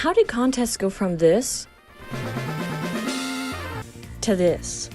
How did contests go from this to this?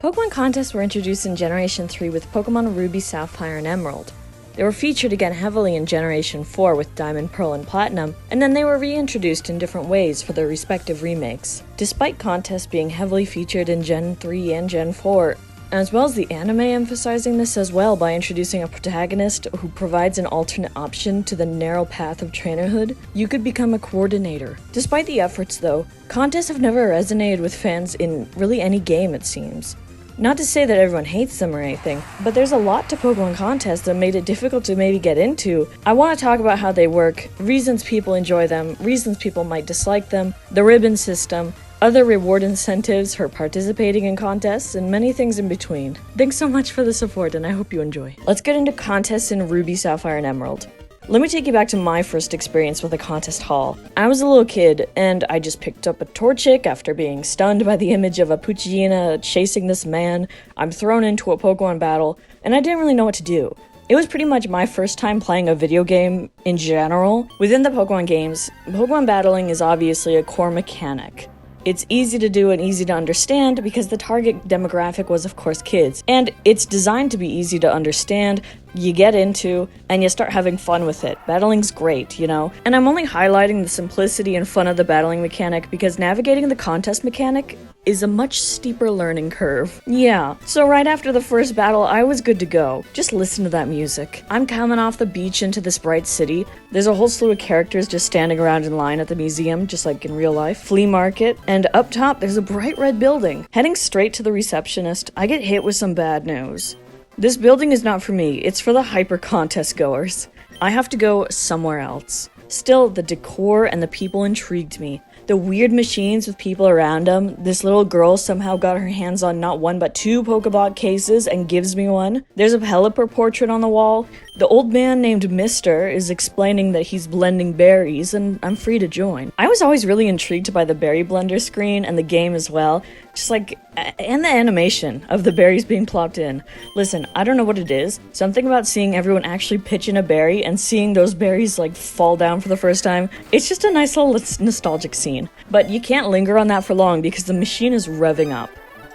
Pokemon contests were introduced in Generation 3 with Pokemon Ruby, Sapphire, and Emerald. They were featured again heavily in Generation 4 with Diamond, Pearl, and Platinum, and then they were reintroduced in different ways for their respective remakes. Despite contests being heavily featured in Gen 3 and Gen 4, as well as the anime emphasizing this as well by introducing a protagonist who provides an alternate option to the narrow path of trainerhood, you could become a coordinator. Despite the efforts though, contests have never resonated with fans in really any game it seems. Not to say that everyone hates them or anything, but there's a lot to Pokemon contests that made it difficult to maybe get into. I want to talk about how they work, reasons people enjoy them, reasons people might dislike them, the ribbon system, other reward incentives for participating in contests, and many things in between. Thanks so much for the support and I hope you enjoy. Let's get into contests in Ruby, Sapphire, and Emerald. Let me take you back to my first experience with a contest hall. I was a little kid, and I just picked up a Torchic after being stunned by the image of a Poochyena chasing this man. I'm thrown into a Pokemon battle, and I didn't really know what to do. It was pretty much my first time playing a video game in general. Within the Pokemon games, Pokemon battling is obviously a core mechanic. It's easy to do and easy to understand because the target demographic was of course kids, and it's designed to be easy to understand, you get into, and you start having fun with it. Battling's great, you know? And I'm only highlighting the simplicity and fun of the battling mechanic because navigating the contest mechanic is a much steeper learning curve. Yeah, so right after the first battle, I was good to go. Just listen to that music. I'm coming off the beach into this bright city. There's a whole slew of characters just standing around in line at the museum, just like in real life. Flea market, and up top there's a bright red building. Heading straight to the receptionist, I get hit with some bad news. This building is not for me, it's for the hyper contest goers. I have to go somewhere else. Still, the decor and the people intrigued me. The weird machines with people around them. This little girl somehow got her hands on not one but two Pokeball cases and gives me one. There's a Pelipper portrait on the wall. The old man named Mister is explaining that he's blending berries and I'm free to join. I was always really intrigued by the berry blender screen and the game as well. Just like, and the animation of the berries being plopped in. Listen, I don't know what it is. Something about seeing everyone actually pitch in a berry and seeing those berries like fall down for the first time. It's just a nice little nostalgic scene. But you can't linger on that for long because the machine is revving up.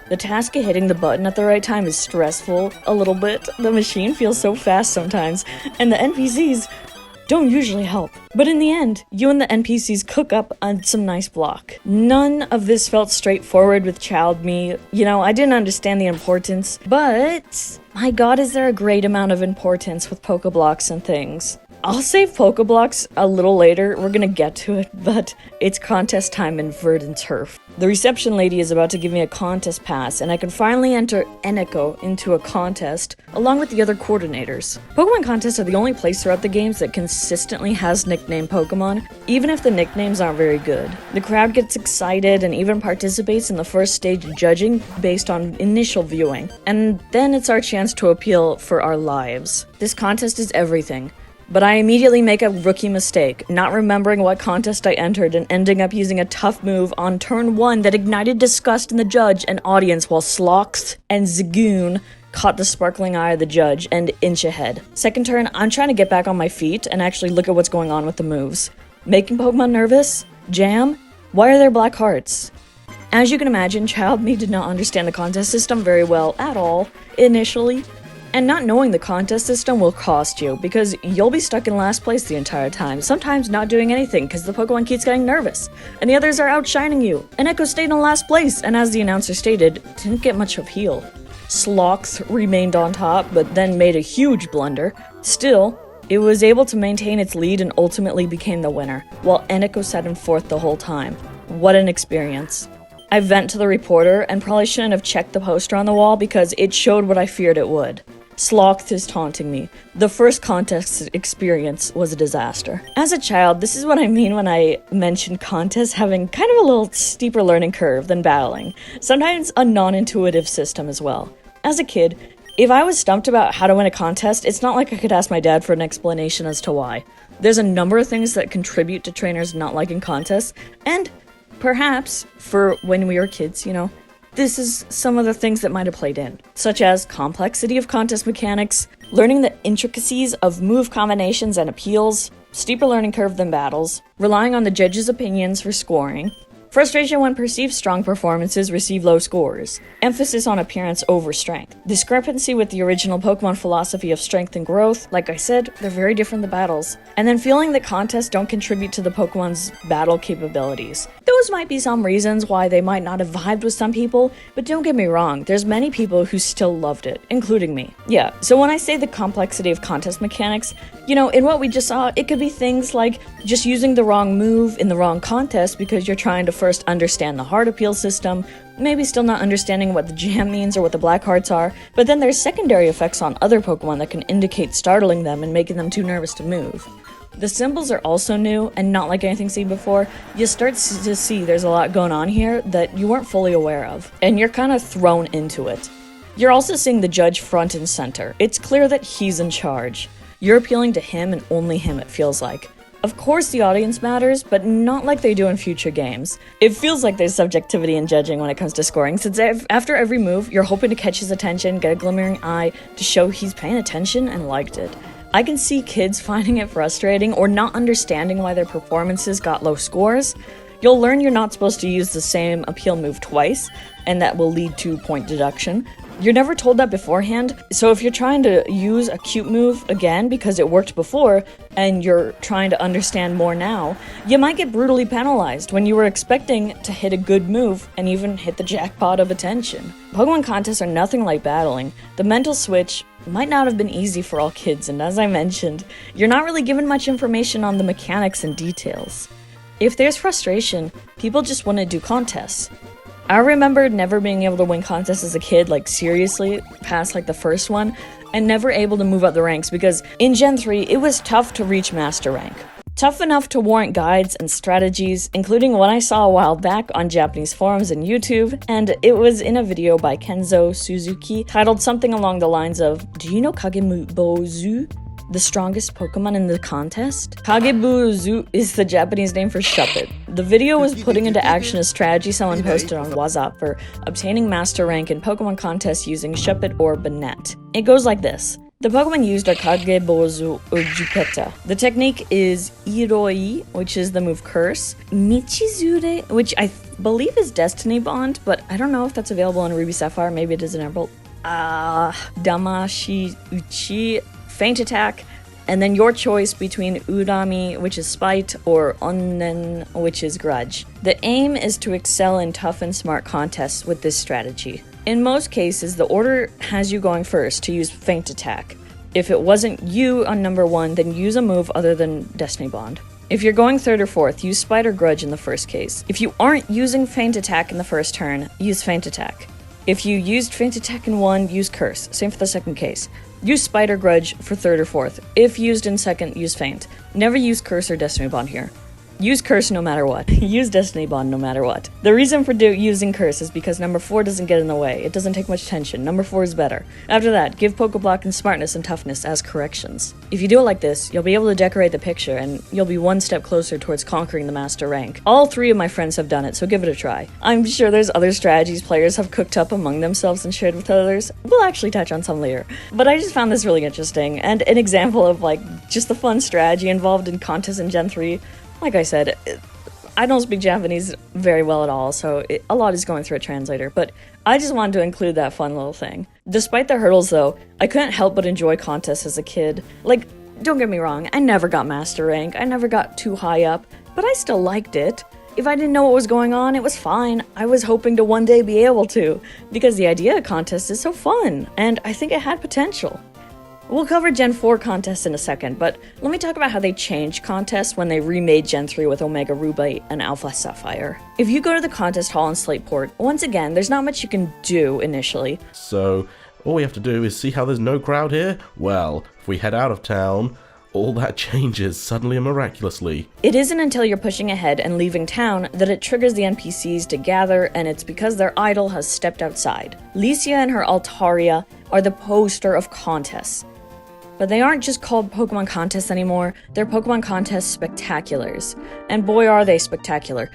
The task of hitting the button at the right time is stressful, a little bit. The machine feels so fast sometimes, and the NPCs don't usually help. But in the end, you and the NPCs cook up on some nice block. None of this felt straightforward with child me. You know, I didn't understand the importance, but my god, is there a great amount of importance with Pokeblocks and things. I'll save Pokeblocks a little later, we're gonna get to it, but it's contest time in Verdant Turf. The reception lady is about to give me a contest pass, and I can finally enter Eneko into a contest, along with the other coordinators. Pokemon contests are the only place throughout the games that consistently has nicknamed Pokemon, even if the nicknames aren't very good. The crowd gets excited and even participates in the first stage of judging based on initial viewing, and then it's our chance to appeal for our lives. This contest is everything. But I immediately make a rookie mistake, not remembering what contest I entered and ending up using a tough move on turn 1 that ignited disgust in the judge and audience while Slox and Zagoon caught the sparkling eye of the judge and inch ahead. Second turn, I'm trying to get back on my feet and actually look at what's going on with the moves. Making Pokemon nervous? Jam? Why are there black hearts? As you can imagine, child me did not understand the contest system very well at all, initially. And not knowing the contest system will cost you, because you'll be stuck in last place the entire time, sometimes not doing anything because the Pokemon keeps getting nervous, and the others are outshining you. And Echo stayed in last place, and as the announcer stated, didn't get much of heal. Slox remained on top, but then made a huge blunder. Still, it was able to maintain its lead and ultimately became the winner, while Eneko sat in fourth the whole time. What an experience. I vent to the reporter, and probably shouldn't have checked the poster on the wall because it showed what I feared it would. Sloth is taunting me. The first contest experience was a disaster. As a child, this is what I mean when I mention contests having kind of a little steeper learning curve than battling. Sometimes a non-intuitive system as well. As a kid, if I was stumped about how to win a contest, it's not like I could ask my dad for an explanation as to why. There's a number of things that contribute to trainers not liking contests, and perhaps, for when we were kids, you know, this is some of the things that might have played in, such as complexity of contest mechanics, learning the intricacies of move combinations and appeals, steeper learning curve than battles, relying on the judges' opinions for scoring, frustration when perceived strong performances receive low scores, emphasis on appearance over strength, discrepancy with the original Pokemon philosophy of strength and growth. Like I said, they're very different than battles. And then feeling that contests don't contribute to the Pokemon's battle capabilities. Those might be some reasons why they might not have vibed with some people, but don't get me wrong, there's many people who still loved it, including me. Yeah, so when I say the complexity of contest mechanics, you know, in what we just saw, it could be things like just using the wrong move in the wrong contest because you're trying to first understand the heart appeal system, maybe still not understanding what the jam means or what the black hearts are, but then there's secondary effects on other Pokemon that can indicate startling them and making them too nervous to move. The symbols are also new and not like anything seen before. You start to see there's a lot going on here that you weren't fully aware of, and you're kind of thrown into it. You're also seeing the judge front and center. It's clear that he's in charge. You're appealing to him and only him, it feels like. Of course the audience matters, but not like they do in future games. It feels like there's subjectivity in judging when it comes to scoring, since after every move, you're hoping to catch his attention, get a glimmering eye to show he's paying attention and liked it. I can see kids finding it frustrating or not understanding why their performances got low scores. You'll learn you're not supposed to use the same appeal move twice, and that will lead to point deduction. You're never told that beforehand, so if you're trying to use a cute move again because it worked before, and you're trying to understand more now, you might get brutally penalized when you were expecting to hit a good move and even hit the jackpot of attention. Pokemon contests are nothing like battling. The mental switch might not have been easy for all kids, and as I mentioned, you're not really given much information on the mechanics and details. If there's frustration, people just wouldn't do contests. I remember never being able to win contests as a kid, like seriously, past like the first one, and never able to move up the ranks because in Gen 3, it was tough to reach Master Rank. Tough enough to warrant guides and strategies, including one I saw a while back on Japanese forums and YouTube, and it was in a video by Kenzo Suzuki titled something along the lines of, "Do you know Kage boウズ, the strongest Pokemon in the contest?" Kage boウズis the Japanese name for Shuppet. The video was putting into action a strategy someone posted on WhatsApp for obtaining Master Rank in Pokemon contests using Shuppet or Banette. It goes like this. The Pokemon used are Kage boウズor Jupeta. The technique is Iroi, which is the move Curse, Michizure, which I believe is Destiny Bond, but I don't know if that's available in Ruby Sapphire, maybe it is in Emerald. Damashi Uchi, Feint Attack, and then your choice between Urami, which is Spite, or Onnen, which is Grudge. The aim is to excel in tough and smart contests with this strategy. In most cases, the order has you going first to use Feint Attack. If it wasn't you on number 1, then use a move other than Destiny Bond. If you're going 3rd or 4th, use Spite or Grudge in the first case. If you aren't using Feint Attack in the first turn, use Feint Attack. If you used Feint Attack in 1, use Curse. Same for the second case. Use Spite or Grudge for 3rd or 4th. If used in 2nd, use Feint. Never use Curse or Destiny Bond here. Use Curse no matter what. Use Destiny Bond no matter what. The reason for using Curse is because number 4 doesn't get in the way. It doesn't take much tension. Number 4 is better. After that, give Pokeblock and Smartness and Toughness as corrections. If you do it like this, you'll be able to decorate the picture and you'll be one step closer towards conquering the Master Rank. All 3 of my friends have done it, so give it a try. I'm sure there's other strategies players have cooked up among themselves and shared with others. We'll actually touch on some later. But I just found this really interesting and an example of like just the fun strategy involved in contests in Gen 3. Like I said, I don't speak Japanese very well at all, so a lot is going through a translator, but I just wanted to include that fun little thing. Despite the hurdles though, I couldn't help but enjoy contests as a kid. Like, don't get me wrong, I never got Master Rank, I never got too high up, but I still liked it. If I didn't know what was going on, it was fine. I was hoping to one day be able to, because the idea of contests is so fun, and I think it had potential. We'll cover Gen 4 contests in a second, but let me talk about how they changed contests when they remade Gen 3 with Omega Ruby and Alpha Sapphire. If you go to the contest hall in Slateport, once again, there's not much you can do initially. So, all we have to do is see how there's no crowd here? Well, if we head out of town, all that changes suddenly and miraculously. It isn't until you're pushing ahead and leaving town that it triggers the NPCs to gather, and it's because their idol has stepped outside. Licia and her Altaria are the poster of contests. But they aren't just called Pokemon contests anymore, they're Pokemon contest spectaculars. And boy are they spectacular.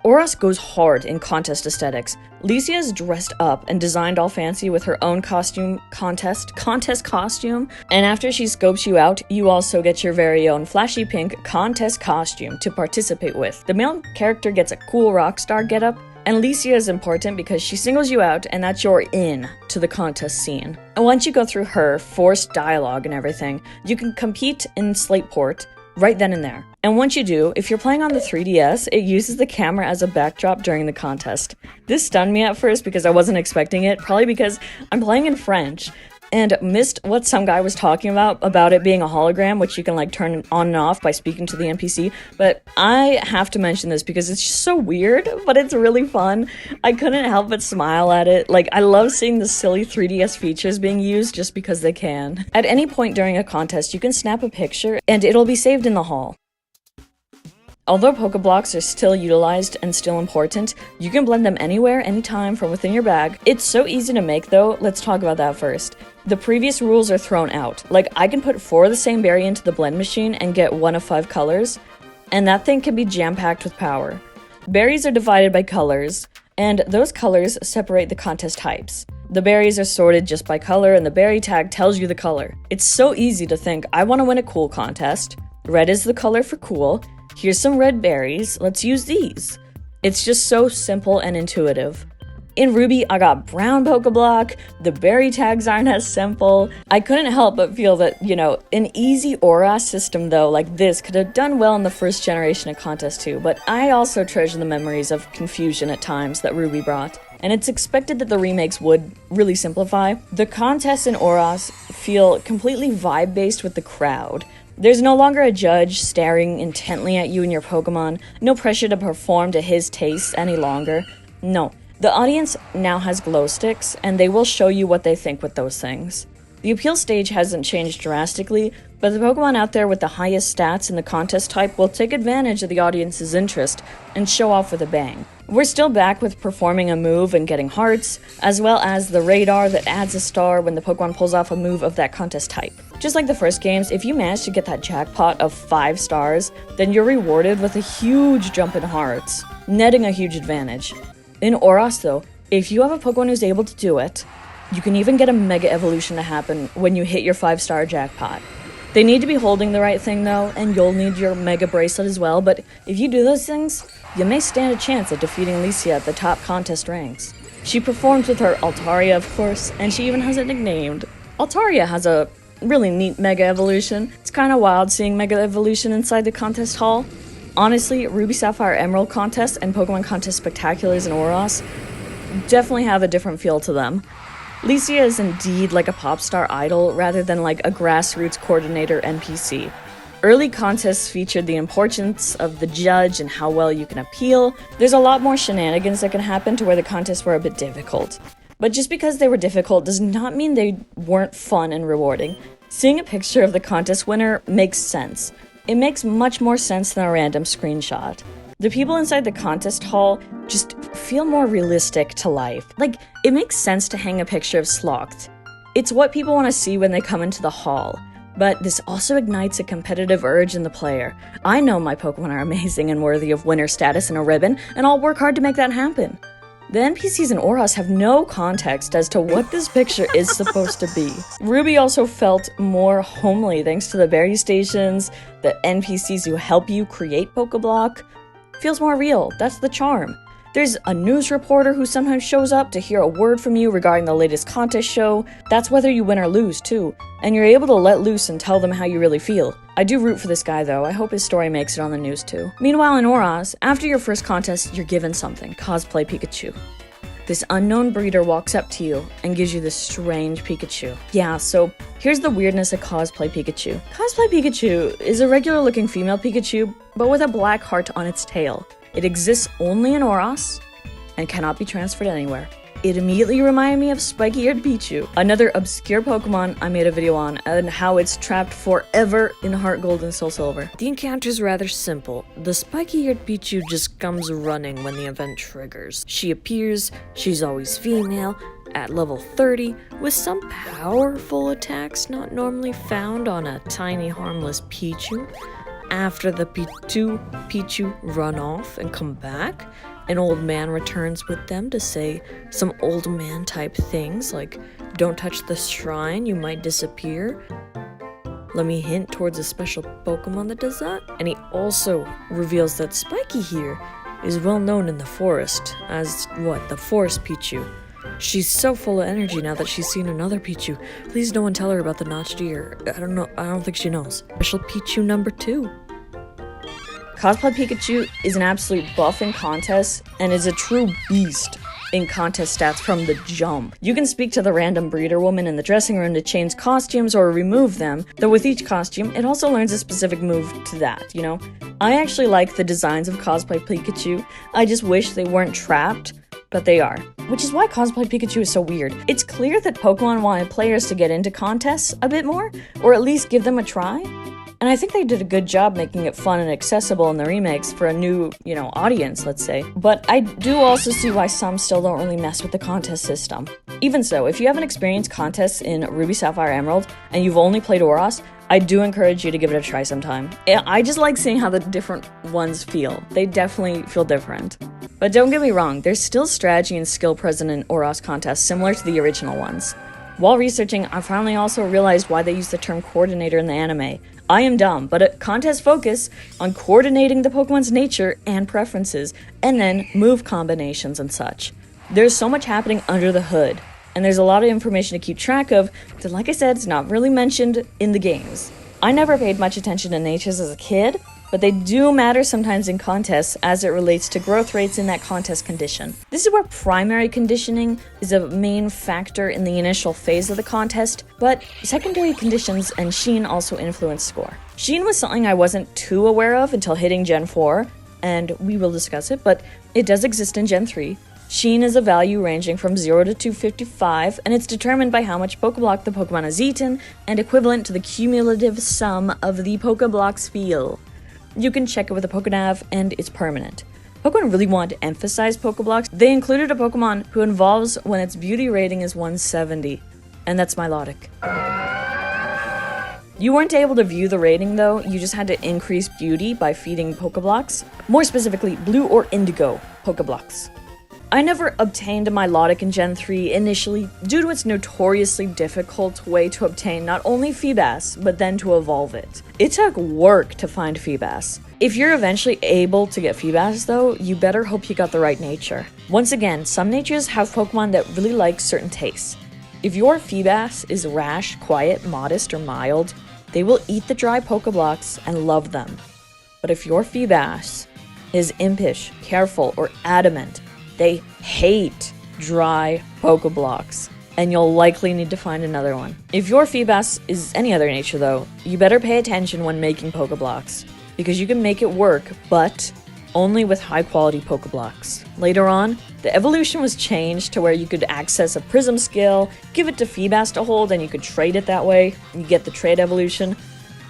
ORAS goes hard in contest aesthetics. Licia is dressed up and designed all fancy with her own contest costume, and after she scopes you out, you also get your very own flashy pink contest costume to participate with. The male character gets a cool rock star getup, and Licia is important because she singles you out and that's your in to the contest scene. And once you go through her forced dialogue and everything, you can compete in Slateport right then and there. And once you do, if you're playing on the 3DS, it uses the camera as a backdrop during the contest. This stunned me at first because I wasn't expecting it, probably because I'm playing in French and missed what some guy was talking about it being a hologram, which you can like turn on and off by speaking to the NPC. But I have to mention this because it's just so weird, but it's really fun. I couldn't help but smile at it. Like, I love seeing the silly 3DS features being used just because they can. At any point during a contest, you can snap a picture and it'll be saved in the hall. Although Pokeblocks are still utilized and still important, you can blend them anywhere, anytime, from within your bag. It's so easy to make though, let's talk about that first. The previous rules are thrown out. Like, I can put 4 of the same berry into the blend machine and get 1 of 5 colors, and that thing can be jam-packed with power. Berries are divided by colors, and those colors separate the contest types. The berries are sorted just by color, and the berry tag tells you the color. It's so easy to think, I want to win a cool contest. Red is the color for cool. Here's some red berries, let's use these. It's just so simple and intuitive. In Ruby, I got brown Pokeblock, the berry tags aren't as simple. I couldn't help but feel that, an easy ORAS system though, like this, could have done well in the first generation of Contest 2, but I also treasure the memories of confusion at times that Ruby brought. And it's expected that the remakes would really simplify. The contests in ORAS feel completely vibe-based with the crowd. There's no longer a judge staring intently at you and your Pokemon, no pressure to perform to his tastes any longer. No, the audience now has glow sticks, and they will show you what they think with those things. The appeal stage hasn't changed drastically, but the Pokemon out there with the highest stats in the contest type will take advantage of the audience's interest and show off with a bang. We're still back with performing a move and getting hearts, as well as the radar that adds a star when the Pokemon pulls off a move of that contest type. Just like the first games, if you manage to get that jackpot of 5 stars, then you're rewarded with a huge jump in hearts, netting a huge advantage. In ORAS though, if you have a Pokemon who's able to do it, you can even get a Mega Evolution to happen when you hit your 5-star jackpot. They need to be holding the right thing though, and you'll need your Mega Bracelet as well, but if you do those things, you may stand a chance at defeating Licia at the top contest ranks. She performs with her Altaria, of course, and she even has it nicknamed. Altaria has a really neat Mega Evolution. It's kinda wild seeing Mega Evolution inside the contest hall. Honestly, Ruby Sapphire Emerald contests and Pokemon Contest Spectaculars in ORAS definitely have a different feel to them. Licia is indeed like a pop star idol rather than like a grassroots coordinator NPC. Early contests featured the importance of the judge and how well you can appeal. There's a lot more shenanigans that can happen to where the contests were a bit difficult. But just because they were difficult does not mean they weren't fun and rewarding. Seeing a picture of the contest winner makes sense. It makes much more sense than a random screenshot. The people inside the contest hall just feel more realistic to life. Like, it makes sense to hang a picture of Sloth. It's what people want to see when they come into the hall. But this also ignites a competitive urge in the player. I know my Pokemon are amazing and worthy of winner status and a ribbon, and I'll work hard to make that happen. The NPCs in ORAS have no context as to what this picture is supposed to be. Ruby also felt more homely thanks to the berry stations, the NPCs who help you create Pokeblock. Feels more real, that's the charm. There's a news reporter who sometimes shows up to hear a word from you regarding the latest contest show. That's whether you win or lose, too. And you're able to let loose and tell them how you really feel. I do root for this guy, though. I hope his story makes it on the news, too. Meanwhile, in ORAS, after your first contest, you're given something. Cosplay Pikachu. This unknown breeder walks up to you and gives you this strange Pikachu. Yeah, so here's the weirdness of Cosplay Pikachu. Cosplay Pikachu is a regular-looking female Pikachu, but with a black heart on its tail. It exists only in ORAS and cannot be transferred anywhere. It immediately reminded me of Spiky-eared Pichu, another obscure Pokemon I made a video on, and how it's trapped forever in HeartGold and SoulSilver. The encounter's rather simple. The Spiky-eared Pichu just comes running when the event triggers. She appears, she's always female, at level 30, with some powerful attacks not normally found on a tiny harmless Pichu. After the Pichu run off and come back, An old man returns with them to say some old man type things like, "Don't touch the shrine, you might disappear." Let me hint towards a special Pokemon that does that. And he also reveals that Spiky here is well known in the forest as, the Forest Pichu. She's so full of energy now that she's seen another Pichu. Please no one tell her about the notched ear. I don't think she knows. Special Pichu number 2. Cosplay Pikachu is an absolute buff in contests and is a true beast in contest stats from the jump. You can speak to the random breeder woman in the dressing room to change costumes or remove them, though with each costume, it also learns a specific move to that, you know? I actually like the designs of Cosplay Pikachu. I just wish they weren't trapped, but they are. Which is why Cosplay Pikachu is so weird. It's clear that Pokemon wanted players to get into contests a bit more, or at least give them a try. And I think they did a good job making it fun and accessible in the remakes for a new, audience, let's say. But I do also see why some still don't really mess with the contest system. Even so, if you haven't experienced contests in Ruby, Sapphire, Emerald, and you've only played ORAS, I do encourage you to give it a try sometime. I just like seeing how the different ones feel. They definitely feel different. But don't get me wrong, there's still strategy and skill present in ORAS contests similar to the original ones. While researching, I finally also realized why they use the term coordinator in the anime. I am dumb, but a contest focus on coordinating the Pokemon's nature and preferences, and then move combinations and such. There's so much happening under the hood, and there's a lot of information to keep track of that, like I said, is not really mentioned in the games. I never paid much attention to natures as a kid, but they do matter sometimes in contests as it relates to growth rates in that contest condition. This is where primary conditioning is a main factor in the initial phase of the contest, but secondary conditions and Sheen also influence score. Sheen was something I wasn't too aware of until hitting Gen 4, and we will discuss it, but it does exist in Gen 3. Sheen is a value ranging from 0 to 255, and it's determined by how much Pokeblock the Pokemon has eaten, and equivalent to the cumulative sum of the Pokeblock's feel. You can check it with a Pokenav, and it's permanent. Pokemon really wanted to emphasize Pokeblocks. They included a Pokemon who evolves when its beauty rating is 170, and that's Milotic. You weren't able to view the rating though, you just had to increase beauty by feeding Pokeblocks. More specifically, blue or indigo Pokeblocks. I never obtained a Milotic in Gen 3 initially due to its notoriously difficult way to obtain not only Feebas, but then to evolve it. It took work to find Feebas. If you're eventually able to get Feebas though, you better hope you got the right nature. Once again, some natures have Pokemon that really like certain tastes. If your Feebas is rash, quiet, modest, or mild, they will eat the dry Pokeblocks and love them. But if your Feebas is impish, careful, or adamant, they hate dry Pokeblocks, and you'll likely need to find another one. If your Feebas is any other nature though, you better pay attention when making Pokeblocks, because you can make it work, but only with high quality Pokeblocks. Later on, the evolution was changed to where you could access a Prism skill, give it to Feebas to hold, and you could trade it that way. You get the trade evolution.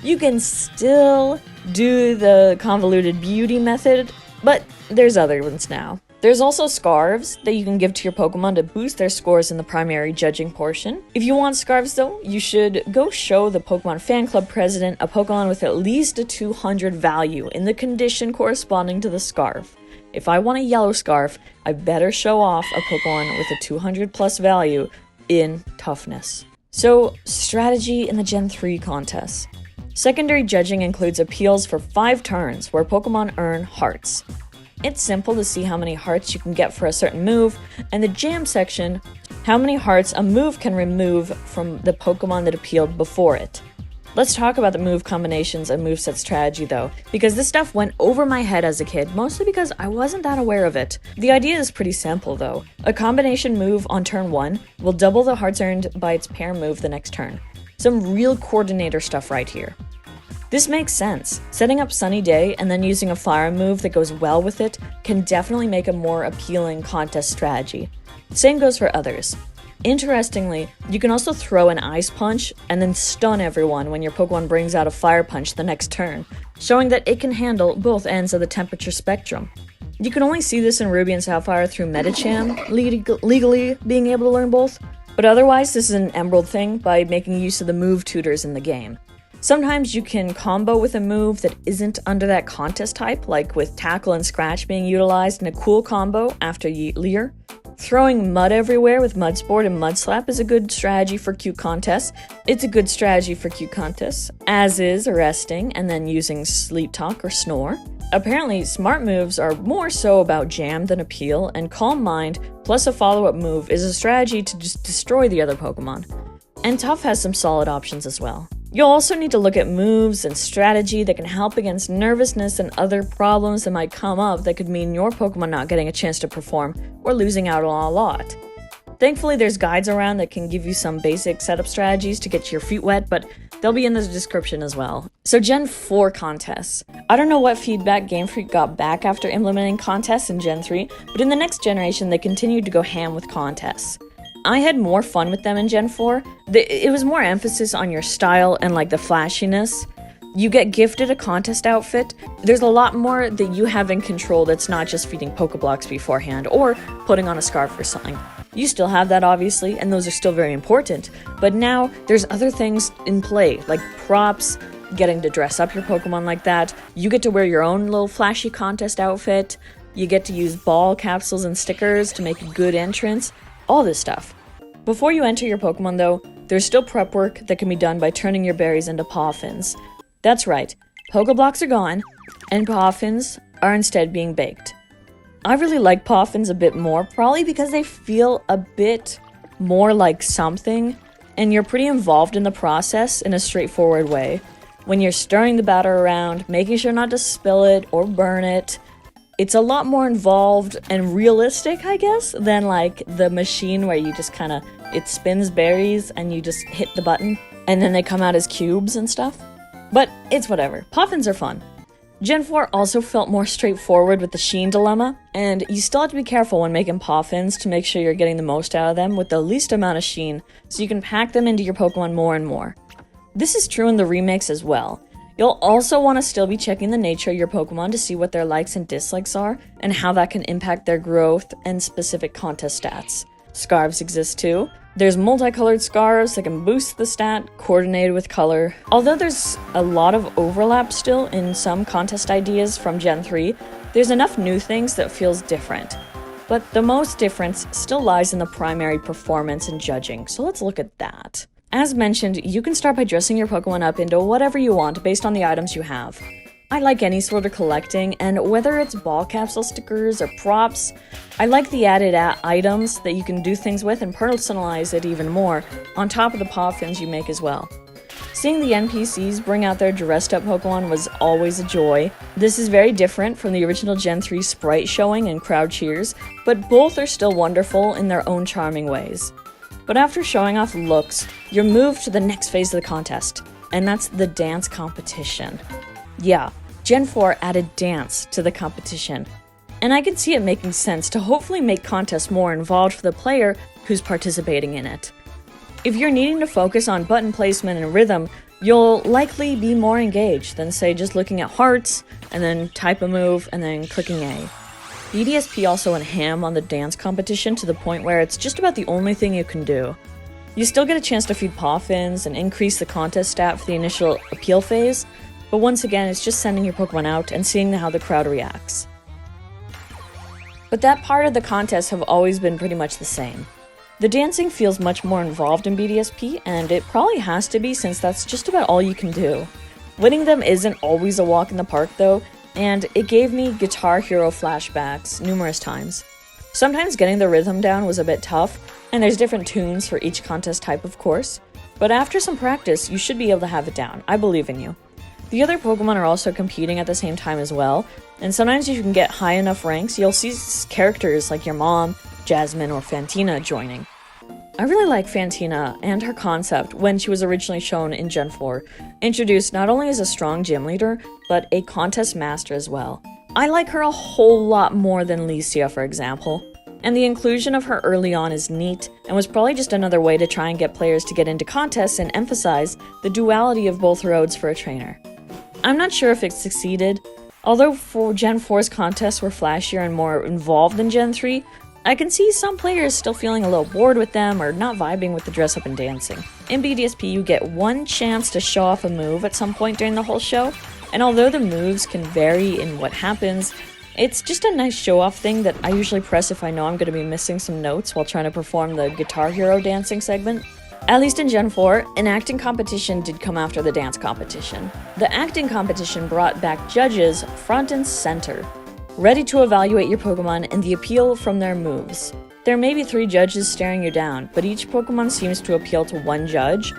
You can still do the convoluted beauty method, but there's other ones now. There's also scarves that you can give to your Pokemon to boost their scores in the primary judging portion. If you want scarves though, you should go show the Pokemon fan club president a Pokemon with at least a 200 value in the condition corresponding to the scarf. If I want a yellow scarf, I better show off a Pokemon with a 200 plus value in toughness. So, strategy in the Gen 3 contest. Secondary judging includes appeals for 5 turns where Pokemon earn hearts. It's simple to see how many hearts you can get for a certain move, and the jam section, how many hearts a move can remove from the Pokemon that appealed before it. Let's talk about the move combinations and moveset strategy though, because this stuff went over my head as a kid, mostly because I wasn't that aware of it. The idea is pretty simple though. A combination move on turn 1 will double the hearts earned by its pair move the next turn. Some real coordinator stuff right here. This makes sense. Setting up Sunny Day and then using a fire move that goes well with it can definitely make a more appealing contest strategy. Same goes for others. Interestingly, you can also throw an Ice Punch and then stun everyone when your Pokemon brings out a Fire Punch the next turn, showing that it can handle both ends of the temperature spectrum. You can only see this in Ruby and Sapphire through Medicham, legally being able to learn both, but otherwise this is an Emerald thing by making use of the move tutors in the game. Sometimes you can combo with a move that isn't under that contest type, like with Tackle and Scratch being utilized in a cool combo after Yeet Leer. Throwing mud everywhere with Mud Sport and Mud Slap is a good strategy for cute contests. It's a good strategy for cute contests, as is arresting and then using Sleep Talk or Snore. Apparently, smart moves are more so about jam than appeal, and Calm Mind plus a follow-up move is a strategy to just destroy the other Pokemon. And Tough has some solid options as well. You'll also need to look at moves and strategy that can help against nervousness and other problems that might come up that could mean your Pokemon not getting a chance to perform or losing out on a lot. Thankfully, there's guides around that can give you some basic setup strategies to get your feet wet, but they'll be in the description as well. So Gen 4 contests. I don't know what feedback Game Freak got back after implementing contests in Gen 3, but in the next generation they continued to go ham with contests. I had more fun with them in Gen 4. It was more emphasis on your style and like the flashiness. You get gifted a contest outfit. There's a lot more that you have in control that's not just feeding Pokeblocks beforehand or putting on a scarf or something. You still have that obviously, and those are still very important, but now there's other things in play, like props, getting to dress up your Pokemon like that. You get to wear your own little flashy contest outfit. You get to use ball capsules and stickers to make a good entrance. All this stuff. Before you enter your Pokemon though, there's still prep work that can be done by turning your berries into Poffins. That's right, Pokeblocks are gone, and Poffins are instead being baked. I really like Poffins a bit more, probably because they feel a bit more like something, and you're pretty involved in the process in a straightforward way. When you're stirring the batter around, making sure not to spill it or burn it, it's a lot more involved and realistic, I guess, than like the machine where you just kind of, it spins berries and you just hit the button and then they come out as cubes and stuff. But it's whatever. Poffins are fun. Gen 4 also felt more straightforward with the sheen dilemma, and you still have to be careful when making Poffins to make sure you're getting the most out of them with the least amount of sheen so you can pack them into your Pokemon more and more. This is true in the remakes as well. You'll also want to still be checking the nature of your Pokemon to see what their likes and dislikes are, and how that can impact their growth and specific contest stats. Scarves exist too. There's multicolored scarves that can boost the stat, coordinated with color. Although there's a lot of overlap still in some contest ideas from Gen 3, there's enough new things that feels different. But the most difference still lies in the primary performance and judging, so let's look at that. As mentioned, you can start by dressing your Pokemon up into whatever you want based on the items you have. I like any sort of collecting, and whether it's ball capsule stickers or props, I like the added items that you can do things with and personalize it even more, on top of the Poffins you make as well. Seeing the NPCs bring out their dressed up Pokemon was always a joy. This is very different from the original Gen 3 sprite showing and crowd cheers, but both are still wonderful in their own charming ways. But after showing off looks, you're moved to the next phase of the contest, and that's the dance competition. Yeah, Gen 4 added dance to the competition, and I can see it making sense to hopefully make contests more involved for the player who's participating in it. If you're needing to focus on button placement and rhythm, you'll likely be more engaged than say just looking at hearts, and then type a move, and then clicking A. BDSP also went ham on the dance competition to the point where it's just about the only thing you can do. You still get a chance to feed Poffins and increase the contest stat for the initial appeal phase, but once again it's just sending your Pokemon out and seeing how the crowd reacts. But that part of the contest have always been pretty much the same. The dancing feels much more involved in BDSP, and it probably has to be since that's just about all you can do. Winning them isn't always a walk in the park though, and it gave me Guitar Hero flashbacks numerous times. Sometimes getting the rhythm down was a bit tough, and there's different tunes for each contest type of course, but after some practice you should be able to have it down. I believe in you. The other Pokemon are also competing at the same time as well, and sometimes if you can get high enough ranks, you'll see characters like your mom, Jasmine, or Fantina joining. I really like Fantina and her concept when she was originally shown in Gen 4, introduced not only as a strong gym leader, but a contest master as well. I like her a whole lot more than Licia, for example, and the inclusion of her early on is neat, and was probably just another way to try and get players to get into contests and emphasize the duality of both roads for a trainer. I'm not sure if it succeeded. Although for Gen 4's contests were flashier and more involved than Gen 3, I can see some players still feeling a little bored with them or not vibing with the dress up and dancing. In BDSP, you get one chance to show off a move at some point during the whole show, and although the moves can vary in what happens, it's just a nice show-off thing that I usually press if I know I'm going to be missing some notes while trying to perform the Guitar Hero dancing segment. At least in Gen 4, an acting competition did come after the dance competition. The acting competition brought back judges front and center, ready to evaluate your Pokemon and the appeal from their moves. There may be 3 judges staring you down, but each Pokemon seems to appeal to one judge.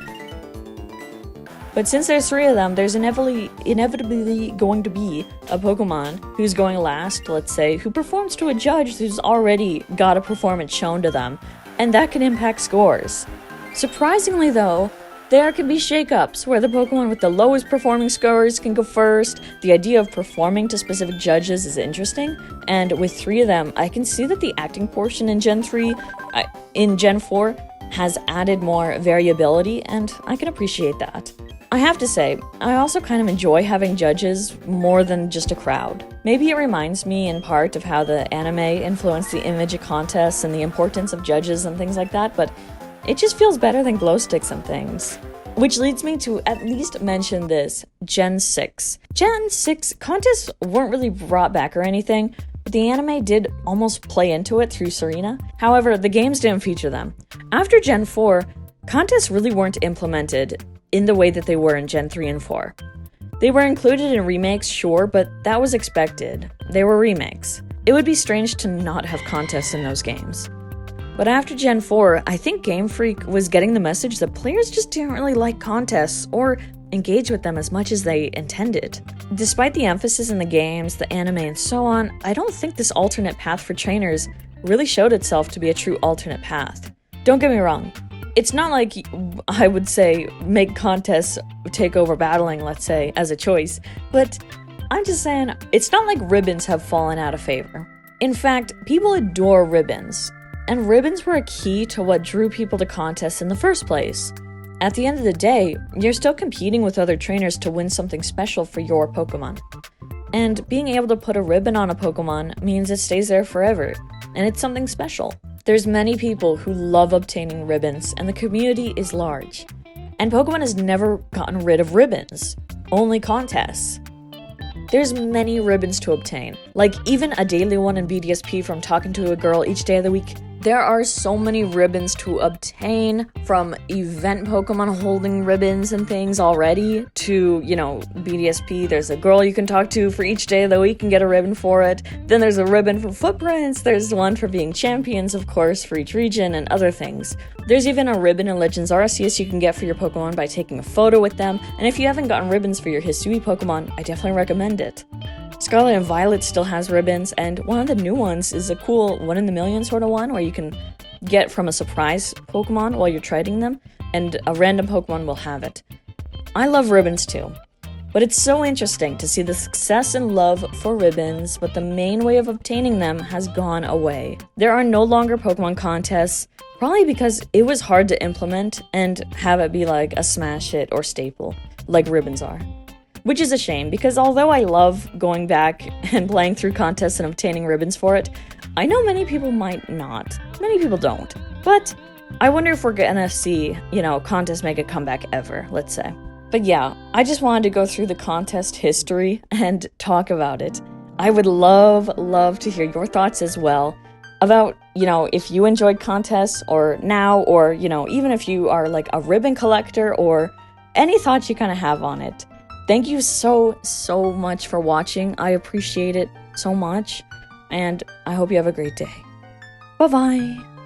But since there's 3 of them, there's inevitably going to be a Pokemon who's going last, let's say, who performs to a judge who's already got a performance shown to them, and that can impact scores. Surprisingly though, there can be shakeups where the Pokemon with the lowest performing scores can go first. The idea of performing to specific judges is interesting, and with 3 of them, I can see that the acting portion in Gen 4 has added more variability, and I can appreciate that. I have to say, I also kind of enjoy having judges more than just a crowd. Maybe it reminds me in part of how the anime influenced the image of contests and the importance of judges and things like that, but it just feels better than glow sticks and things. Which leads me to at least mention this, Gen 6. Gen 6 contests weren't really brought back or anything, but the anime did almost play into it through Serena. However, the games didn't feature them. After Gen 4, contests really weren't implemented in the way that they were in Gen 3 and 4. They were included in remakes, sure, but that was expected. They were remakes. It would be strange to not have contests in those games. But after Gen 4, I think Game Freak was getting the message that players just didn't really like contests or engage with them as much as they intended. Despite the emphasis in the games, the anime, and so on, I don't think this alternate path for trainers really showed itself to be a true alternate path. Don't get me wrong. It's not like I would say make contests take over battling, let's say, as a choice, but I'm just saying it's not like ribbons have fallen out of favor. In fact, people adore ribbons, and ribbons were a key to what drew people to contests in the first place. At the end of the day, you're still competing with other trainers to win something special for your Pokemon. And being able to put a ribbon on a Pokemon means it stays there forever, and it's something special. There's many people who love obtaining ribbons, and the community is large. And Pokemon has never gotten rid of ribbons, only contests. There's many ribbons to obtain, like even a daily one in BDSP from talking to a girl each day of the week. There are so many ribbons to obtain, from event Pokemon holding ribbons and things already, to, BDSP, there's a girl you can talk to for each day of the week and get a ribbon for it. Then there's a ribbon for footprints, there's one for being champions, of course, for each region, and other things. There's even a ribbon in Legends Arceus you can get for your Pokemon by taking a photo with them, and if you haven't gotten ribbons for your Hisui Pokemon, I definitely recommend it. Scarlet and Violet still has ribbons, and one of the new ones is a cool 1 in a million sort of one where you can get from a surprise Pokemon while you're trading them, and a random Pokemon will have it. I love ribbons too, but it's so interesting to see the success and love for ribbons, but the main way of obtaining them has gone away. There are no longer Pokemon contests, probably because it was hard to implement and have it be like a smash hit or staple, like ribbons are. Which is a shame, because although I love going back and playing through contests and obtaining ribbons for it, I know many people might not. Many people don't. But I wonder if we're gonna see, contests make a comeback ever, let's say. But yeah, I just wanted to go through the contest history and talk about it. I would love to hear your thoughts as well about, if you enjoyed contests or now, or, even if you are like a ribbon collector, or any thoughts you kind of have on it. Thank you so much for watching. I appreciate it so much, and I hope you have a great day. Bye-bye!